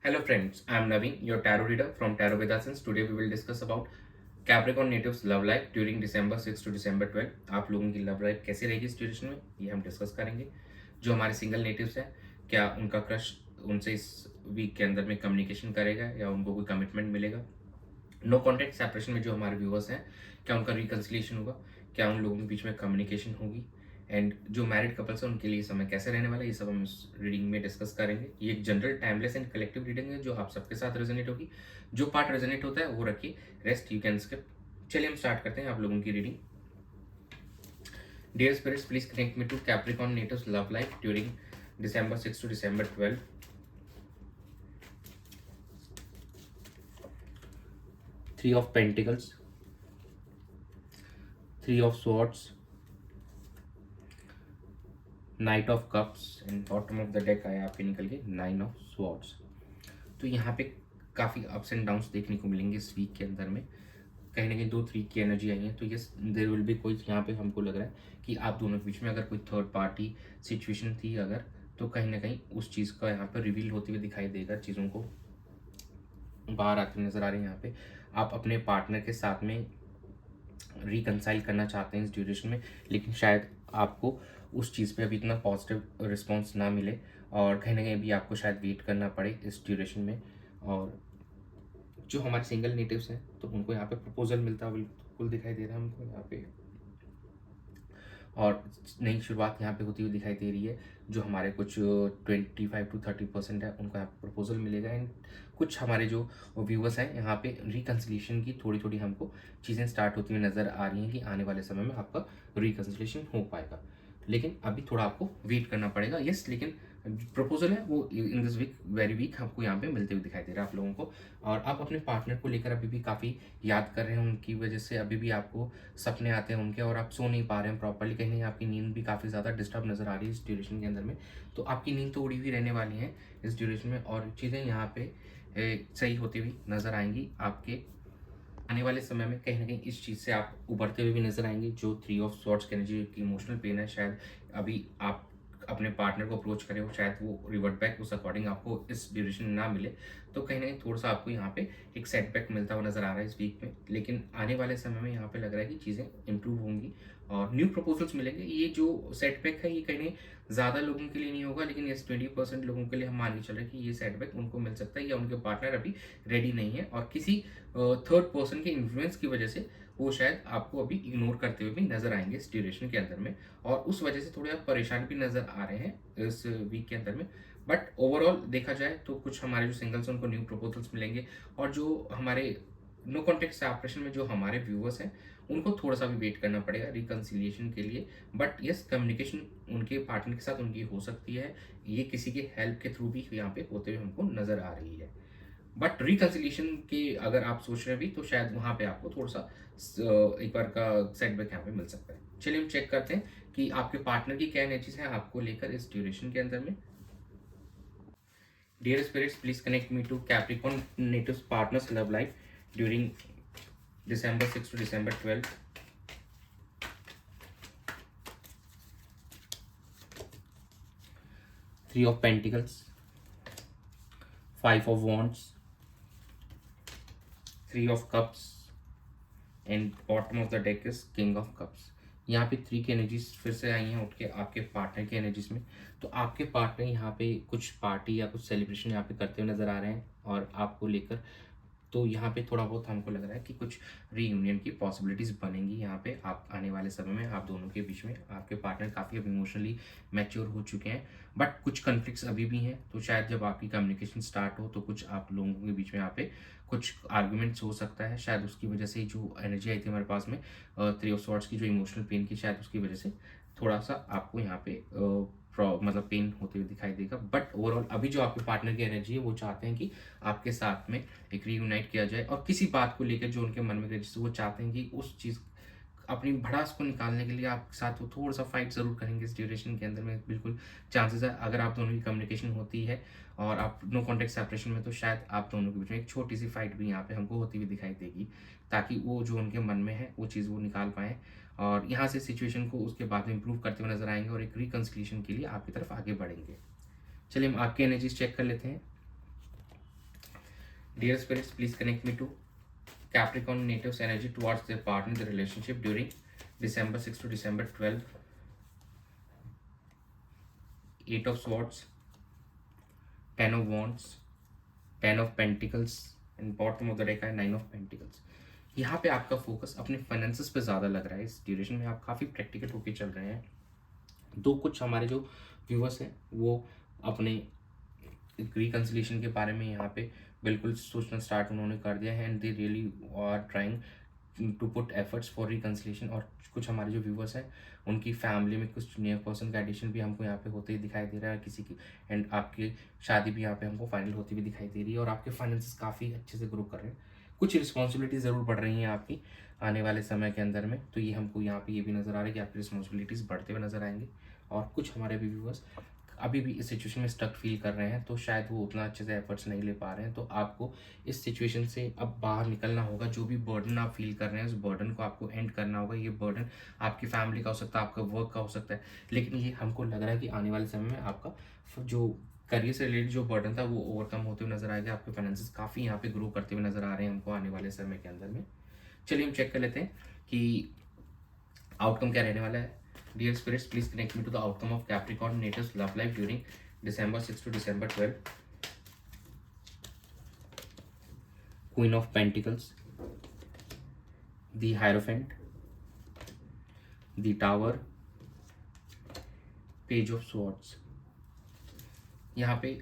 Hello friends, I am Naveen, your tarot reader from Tarot Vedasins. Today we will discuss about Capricorn natives love life during December 6 to December 12. आप लोगों की love life कैसे रहेगी इस duration में, ये हम डिस्कस करेंगे। जो हमारे सिंगल नेटिव्स हैं, क्या उनका क्रश उनसे इस वीक के अंदर में कम्युनिकेशन करेगा या उनको कोई कमिटमेंट मिलेगा। नो कॉन्टेक्ट सेपरेशन में जो हमारे व्यूअर्स हैं, क्या उनका रिकन्सिलिएशन होगा, क्या उन लोगों के बीच में कम्युनिकेशन होगी, एंड जो मैरिड कपल्स हैं उनके लिए समय कैसे रहने वाला है, ये सब हम इस रीडिंग में डिस्कस करेंगे। ये एक general timeless and collective reading है जो आप सबके साथ रेजोनेट होगी। जो पार्ट रेजोनेट होता है वो रखिए, रेस्ट यू कैन स्किप। चलिए हम स्टार्ट करते हैं आप लोगों की reading. Dear spirits, please connect me to Capricorn natives love life during December 6 to December 12. 3 of Pentacles, 3 of Swords, night of cups and bottom of the deck आया आपके निकल के 9 ऑफ स्वॉर्ड्स। तो यहाँ पे काफ़ी अप्स एंड डाउन्स देखने को मिलेंगे इस वीक के अंदर में। कहीं ना कहीं 2-3 की एनर्जी आई है, तो यस देयर विल बी कोई यहाँ पे हमको लग रहा है कि आप दोनों के बीच में अगर कोई थर्ड पार्टी सिचुएशन थी अगर, तो कहीं ना कहीं उस चीज़ का यहाँ पर रिवील होते हुए दिखाई देगा, चीज़ों को बाहर आते नज़र आ रहे हैं। यहाँ पे आप अपने पार्टनर के साथ में रिकनसाइल करना चाहते हैं इस ड्यूरेशन में, लेकिन शायद आपको उस चीज़ पे अभी इतना पॉजिटिव रिस्पॉन्स ना मिले और कहीं ना कहीं भी आपको शायद वेट करना पड़े इस ड्यूरेशन में। और जो हमारे सिंगल नेटिव्स हैं तो उनको यहाँ पे प्रपोजल मिलता है बिल्कुल दिखाई दे रहा है हमको यहाँ पे, और नई शुरुआत यहाँ पे होती हुई दिखाई दे रही है। जो हमारे कुछ 25 to 30% है उनको यहाँ पे प्रपोजल मिलेगा, एंड कुछ हमारे जो व्यूवर्स हैं यहाँ पे रिकन्सिलेशन की थोड़ी थोड़ी हमको चीज़ें स्टार्ट होती हुई नज़र आ रही हैं कि आने वाले समय में आपका रिकन्सिलेशन हो पाएगा, लेकिन अभी थोड़ा आपको वेट करना पड़ेगा। यस, लेकिन प्रपोजल है वो in this week very weak आपको यहाँ पे मिलते हुए दिखाई दे रहा है आप लोगों को। और आप अपने पार्टनर को लेकर अभी भी काफ़ी याद कर रहे हैं, उनकी वजह से अभी भी आपको सपने आते हैं उनके और आप सो नहीं पा रहे हैं प्रॉपरली। कहीं आपकी नींद भी काफ़ी ज़्यादा डिस्टर्ब नज़र आ रही है इस ड्यूरेशन के अंदर में। तो आपकी नींद तो उड़ी हुई रहने वाली है इस ड्यूरेशन में, और चीज़ें यहाँ पे सही होती हुई नज़र आएंगी आपके आने वाले समय में। कहीं ना कहीं इस चीज़ से आप उभरते हुए भी नजर आएंगे। जो 3 ऑफ स्वॉर्ड्स की एनर्जी की इमोशनल पेन है, शायद अभी आप अपने पार्टनर को अप्रोच करें हो, शायद वो रिवर्ट बैक उस अकॉर्डिंग आपको इस ड्यूरेशन ना मिले, तो कहीं ना कहीं थोड़ा सा आपको यहाँ पे एक सेटबैक मिलता हुआ नजर आ रहा है इस वीक में। लेकिन आने वाले समय में यहाँ पे लग रहा है कि चीज़ें इंप्रूव होंगी और न्यू प्रपोजल्स मिलेंगे। ये जो सेटबैक है ये कहीं ज़्यादा लोगों के लिए नहीं होगा, लेकिन ये 20% लोगों के लिए हम मान के चल रहे हैं कि ये सेटबैक उनको मिल सकता है या उनके पार्टनर अभी रेडी नहीं है और किसी थर्ड पर्सन के इन्फ्लुएंस की वजह से वो शायद आपको अभी इग्नोर करते हुए भी नजर आएंगे इस ड्यूरेशन के अंदर में, और उस वजह से थोड़े आप परेशान भी नजर आ रहे हैं इस वीक के अंदर में। बट ओवरऑल देखा जाए तो कुछ हमारे जो सिंगल्स हैं उनको न्यू प्रपोजल्स मिलेंगे, और जो हमारे नो कॉन्टेक्ट सेपरेशन में जो हमारे व्यूअर्स हैं उनको थोड़ा सा भी वेट करना पड़ेगा रिकन्सिलिएशन के लिए। बट यस, कम्युनिकेशन उनके पार्टनर के साथ उनकी हो सकती है, ये किसी के हेल्प के थ्रू भी यहाँ पे होते हुए हमको नजर आ रही है। बट रिकन्सिलिएशन के अगर आप सोच रहे हैं भी तो शायद वहाँ पे आपको थोड़ा सा एक बार का सेटबैक यहाँ पे मिल सकता है। चलिए हम चेक करते हैं कि आपके पार्टनर की क्या एनर्जीज है आपको लेकर इस ड्यूरेशन के अंदर में। Dear spirits, please connect me to Capricorn natives partners love life during December 6 to December 12. 3 of Pentacles, 5 of Wands, 3 of Cups, and bottom of the deck is king of cups. यहाँ पे 3 की energies फिर से आई हैं उठ के आपके partner की एनर्जीज में। तो आपके पार्टनर यहाँ पे कुछ पार्टी या कुछ सेलिब्रेशन यहाँ पे करते हुए नजर आ रहे हैं और आपको लेकर, तो यहाँ पे थोड़ा बहुत हमको लग रहा है कि कुछ रीयूनियन की पॉसिबिलिटीज़ बनेंगी यहाँ पे आप आने वाले समय में। आप दोनों के बीच में आपके पार्टनर काफ़ी अब इमोशनली मैच्योर हो चुके हैं, बट कुछ कन्फ्लिक्ट्स अभी भी हैं। तो शायद जब आपकी कम्युनिकेशन स्टार्ट हो तो कुछ आप लोगों के बीच में यहाँ पे कुछ आर्गुमेंट्स हो सकता है, शायद उसकी वजह से जो एनर्जी आई थी हमारे पास में 3 ऑफ स्वॉर्ड्स की जो इमोशनल पेन की, शायद उसकी वजह से थोड़ा सा आपको यहाँ पे मतलब पेन होते हुए दिखाई देगा। बट ओवरऑल अभी जो आपके पार्टनर की एनर्जी है वो चाहते हैं कि आपके साथ में एक रीयूनाइट किया जाए, और किसी बात को लेकर जो उनके मन में रजिस्टर वो चाहते हैं कि उस चीज़ अपनी भड़ास को निकालने के लिए आपके साथ वो थोड़ा सा फाइट ज़रूर करेंगे इस ड्यूरेशन के अंदर में। बिल्कुल चांसेस है अगर आप दोनों की कम्युनिकेशन होती है और आप नो कॉन्टेक्ट सेपरेशन में, तो शायद आप दोनों के बीच में एक छोटी सी फाइट भी यहाँ पे हमको होती हुई दिखाई देगी, ताकि वो जो उनके मन में है वो चीज़ वो निकाल पाएँ और यहाँ से सिचुएशन को उसके बाद में इंप्रूव करते हुए नजर आएंगे और एक रिकन्सिलिएशन के लिए आपकी तरफ आगे बढ़ेंगे। चलिए हम आपकी एनर्जीज चेक कर लेते हैं। Dear spirits, please connect me to Capricorn natives energy towards their partner in the relationship during December 6 to December 12. Eight of Swords, Ten of Wands, Ten of Pentacles and bottom of the deck है Nine of Pentacles. यहाँ पे आपका focus अपने finances पे ज़्यादा लग रहा है। इस ड्यूरेशन में आप काफ़ी प्रैक्टिकल होके चल रहे हैं। कुछ हमारे जो व्यूवर्स हैं वो अपने रिकन्सिलेशन के बारे में यहाँ पे बिल्कुल सोचना स्टार्ट उन्होंने कर दिया है and they really are trying to put efforts for reconciliation. और कुछ हमारे जो व्यूवर्स हैं उनकी फैमिली में कुछ न्यू पर्सन का एडिशन भी हमको यहाँ पे होते ही दिखाई दे रहा है किसी की, एंड आपकी शादी भी यहाँ पे हमको फाइनल होती हुई दिखाई दे रही है। और आपके फाइनेंसेस काफ़ी अच्छे से ग्रो कर रहे हैं। कुछ रिस्पॉन्सिबिलिटी ज़रूर बढ़ रही हैं आपकी आने वाले समय के अंदर में, तो ये हमको यहाँ पे ये भी नज़र आ रहा है कि आपकी रिस्पॉन्सिबिलिटीज़ बढ़ते हुए नजर आएंगे। और कुछ हमारे भी व्यूवर्स अभी भी इस सिचुएशन में स्टक फील कर रहे हैं, तो शायद वो उतना अच्छे से एफर्ट्स नहीं ले पा रहे हैं। तो आपको इस सिचुएशन से अब बाहर निकलना होगा। जो भी बर्डन आप फील कर रहे हैं उस बर्डन को आपको एंड करना होगा। ये बर्डन आपकी फैमिली का हो सकता है, आपका वर्क का हो सकता है, लेकिन ये हमको लग रहा है कि आने वाले समय में आपका जो करियर से रिलेटेड जो बर्डन था वो ओवरकम होते हुए नजर आएगा। आपके फाइनेंसेस काफ़ी यहाँ पे ग्रो करते हुए नजर आ रहे हैं हमको आने वाले समय के अंदर में। चलिए हम चेक कर लेते हैं कि आउटकम क्या रहने वाला है। Dear spirits, please connect me to the outcome of Capricorn natives' love life during December 6 to December 12. Queen of Pentacles, the Hierophant, the Tower, Page of Swords. यहाँ पे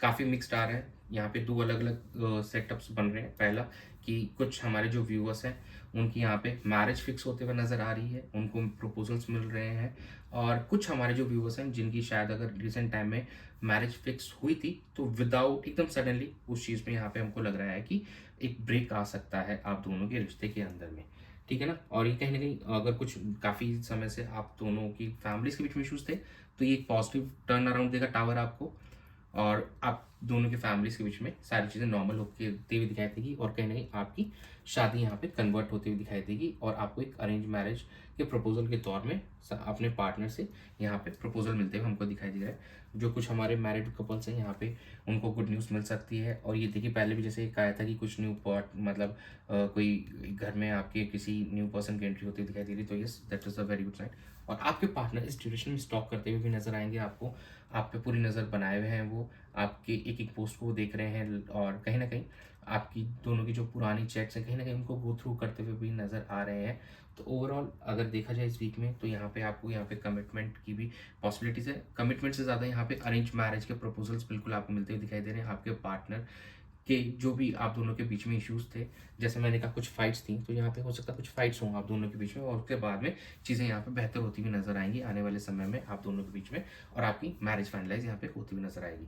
काफ़ी मिक्स्ड आ रहा है। यहाँ पे दो अलग अलग सेटअप्स बन रहे हैं। पहला कि कुछ हमारे जो व्यूअर्स हैं उनकी यहाँ पे मैरिज फिक्स होते हुए नज़र आ रही है, उनको प्रपोजल्स मिल रहे हैं। और कुछ हमारे जो व्यूअर्स हैं जिनकी शायद अगर रिसेंट टाइम में मैरिज फिक्स हुई थी तो विदाउट एकदम सडनली उस चीज़ में यहाँ पे हमको लग रहा है कि एक ब्रेक आ सकता है आप दोनों के रिश्ते के अंदर में, ठीक है ना। और ये कहीं ना कहीं अगर कुछ काफ़ी समय से आप दोनों की फैमिलीज के बीच में इशूज़ थे तो ये एक पॉजिटिव टर्न अराउंड देगा टावर आपको, और आप दोनों की फैमिलीज के बीच में सारी चीज़ें नॉर्मल होती हुई दिखाई देगी। और कहीं ना कहीं आपकी शादी यहाँ पे कन्वर्ट होती हुई दिखाई देगी और आपको एक अरेंज मैरिज के प्रपोजल के तौर में अपने पार्टनर से यहाँ पे प्रपोजल मिलते हुए हमको दिखाई दे रहा है। जो कुछ हमारे मैरिड कपल्स हैं यहाँ पे उनको गुड न्यूज़ मिल सकती है। और ये देखिए पहले भी जैसे कहा था कि कुछ न्यू मतलब कोई घर में आपके किसी न्यू पर्सन की एंट्री होती हुई दिखाई दे रही, तो yes that is a very good sign. और आपके पार्टनर इस ड्यूरेशन में स्टॉक करते हुए भी नजर आएंगे आपको। आप पे पूरी नज़र बनाए हुए हैं, वो आपके एक एक पोस्ट को देख रहे हैं और कहीं ना कहीं आपकी दोनों की जो पुरानी चैट्स हैं कहीं ना कहीं उनको गो थ्रू करते हुए भी नज़र आ रहे हैं। तो ओवरऑल अगर देखा जाए इस वीक में तो यहाँ पे आपको यहाँ पे कमिटमेंट की भी पॉसिबिलिटीज़ है। कमिटमेंट से ज़्यादा यहाँ पे अरेंज मैरिज के प्रपोजल्स बिल्कुल आपको मिलते हुए दिखाई दे रहे हैं। आपके पार्टनर के जो भी आप दोनों के बीच में इश्यूज थे, जैसे मैंने कहा कुछ फाइट्स थी, तो यहाँ पे हो सकता है कुछ फाइट्स हों आप दोनों के बीच में और उसके बाद में चीज़ें यहाँ पे बेहतर होती हुई नजर आएंगी आने वाले समय में आप दोनों के बीच में, और आपकी मैरिज फाइनलाइज यहाँ पे होती हुई नजर आएगी।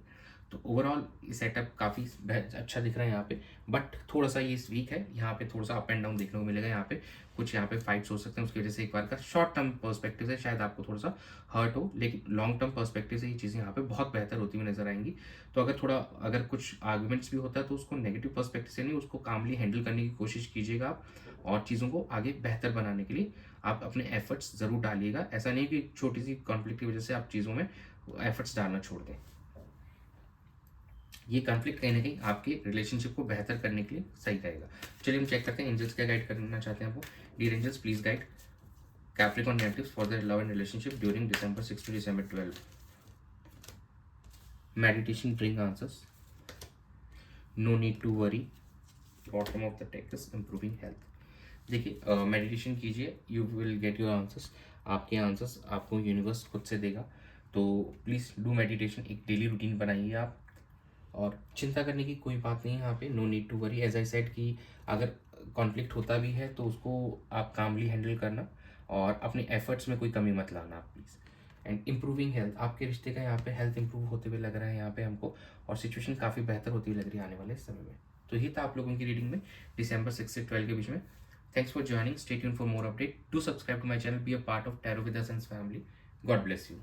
तो ओवरऑल ये सेटअप काफ़ी अच्छा दिख रहा है यहाँ पे, बट थोड़ा सा ये वीक है। यहाँ पे थोड़ा सा अप एंड डाउन देखने को मिलेगा। यहाँ पे कुछ यहाँ पे फाइट्स हो सकते हैं, उसकी वजह से एक बार का शॉर्ट टर्म पर्सपेक्टिव से शायद आपको थोड़ा सा हर्ट हो, लेकिन लॉन्ग टर्म पर्सपेक्टिव से ये चीज़ें यहाँ पे बहुत बेहतर होती हुई नजर आएंगी। तो अगर कुछ आर्गुमेंट्स भी होता है तो उसको नेगेटिव पर्सपेक्टिव से नहीं, उसको कामली हैंडल करने की कोशिश कीजिएगा आप, और चीज़ों को आगे बेहतर बनाने के लिए आप अपने एफर्ट्स ज़रूर डालिएगा। ऐसा नहीं कि छोटी सी कॉन्फ्लिक्ट की वजह से आप चीज़ों में एफर्ट्स डालना छोड़ दें। ये कॉन्फ्लिक्ट कहीं ना कहीं आपके रिलेशनशिप को बेहतर करने के लिए सही रहेगा। चलिए हम चेक करते हैं एंजल्स क्या गाइड करना चाहते हैं आपको। Dear angels, please guide Capricorn natives for their love and relationship during December 6 to December 12. Meditation bring answers. No need to worry. Bottom of the deck is improving health. देखिए meditation कीजिए, you will get your answers. आपके answers आपको universe खुद से देगा। तो please do meditation, एक daily routine बनाइए आप, और चिंता करने की कोई बात नहीं है यहाँ पे। No need to worry, as I said कि अगर कॉन्फ्लिक्ट होता भी है तो उसको आप कामली हैंडल करना और अपने एफर्ट्स में कोई कमी मत लाना आप प्लीज़। एंड इम्प्रूविंग हेल्थ, आपके रिश्ते का यहाँ पे हेल्थ इंप्रूव होते हुए लग रहा है यहाँ पे हमको, और सिचुएशन काफ़ी बेहतर होती हुई लग रही है आने वाले समय में। तो ये था आप लोगों की रीडिंग में December 6 से 12 के बीच में। Thanks for joining. Stay tuned for more update. Do subscribe to my channel. Be a part of Tarot with Us and family. God bless you.